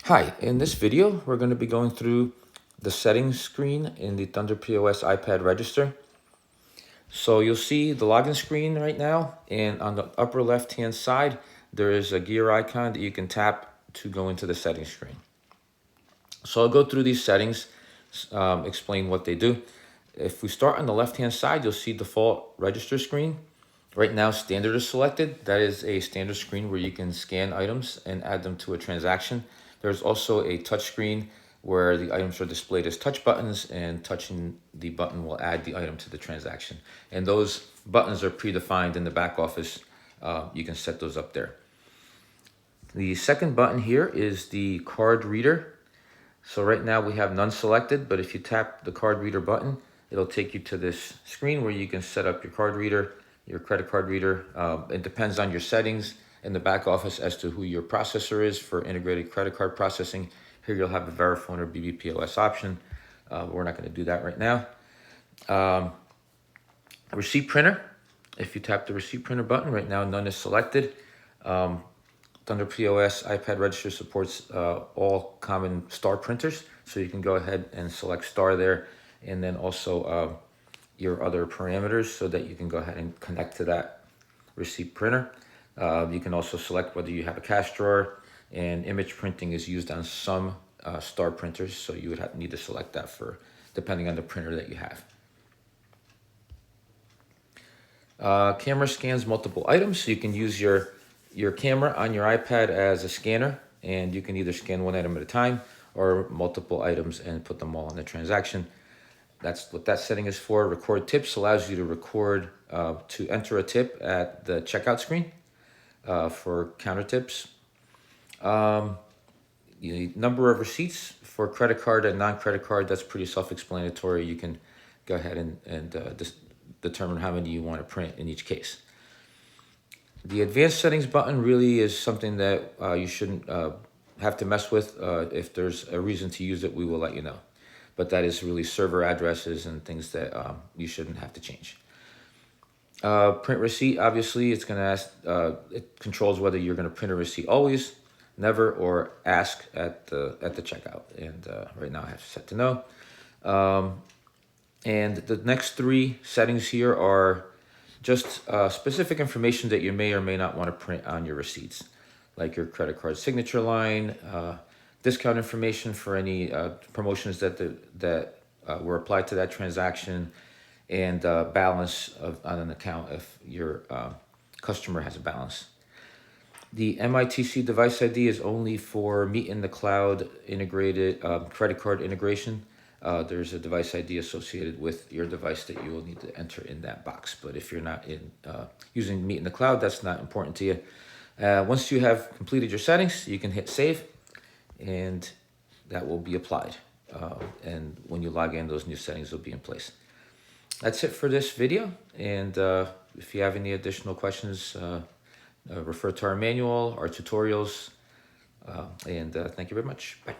Hi, in this video, we're going to be going through the settings screen in the ThunderPOS iPad register. So you'll see the login screen right now, and on the upper left-hand side, there is a gear icon that you can tap to go into the settings screen. So I'll go through these settings, explain what they do. If we start on the left-hand side, you'll see default register screen. Right now, standard is selected. That is a standard screen where you can scan items and add them to a transaction. There's also a touch screen where the items are displayed as touch buttons, and touching the button will add the item to the transaction. And those buttons are predefined in the back office. You can set those up there. The second button here is the card reader. So right now we have none selected, but if you tap the card reader button, it'll take you to this screen where you can set up your card reader, your credit card reader. It depends on your settings in the back office as to who your processor is for integrated credit card processing. Here you'll have a Verifone or BBPOS option. We're not going to do that right now. Receipt printer. If you tap the receipt printer button, right now none is selected. ThunderPOS iPad register supports all common star printers, so you can go ahead and select star there, and then also your other parameters so that you can go ahead and connect to that receipt printer. You can also select whether you have a cash drawer, and image printing is used on some star printers, so you would need to select that for depending on the printer that you have. Camera scans multiple items, so you can use your camera on your iPad as a scanner, and you can either scan one item at a time or multiple items and put them all in the transaction. That's what that setting is for. Record tips allows you to record, to enter a tip at the checkout screen for counter tips. You need number of receipts for credit card and non-credit card. That's pretty self-explanatory. You can go ahead and determine how many you want to print in each case. The advanced settings button really is something that you shouldn't have to mess with. If there's a reason to use it, we will let you know. But that is really server addresses and things that you shouldn't have to change. Print receipt, obviously, it's going to ask, it controls whether you're going to print a receipt always, never, or ask at the checkout. And right now I have set to no. And the next three settings here are just specific information that you may or may not want to print on your receipts, like your credit card signature line, discount information for any promotions that were applied to that transaction, and balance on an account if your customer has a balance. The MITC device ID is only for Meet in the Cloud integrated credit card integration. There's a device ID associated with your device that you will need to enter in that box. But if you're not using Meet in the Cloud, that's not important to you. Once you have completed your settings, you can hit save, and that will be applied. And when you log in, those new settings will be in place. That's it for this video. And if you have any additional questions, refer to our manual, our tutorials, and thank you very much. Bye.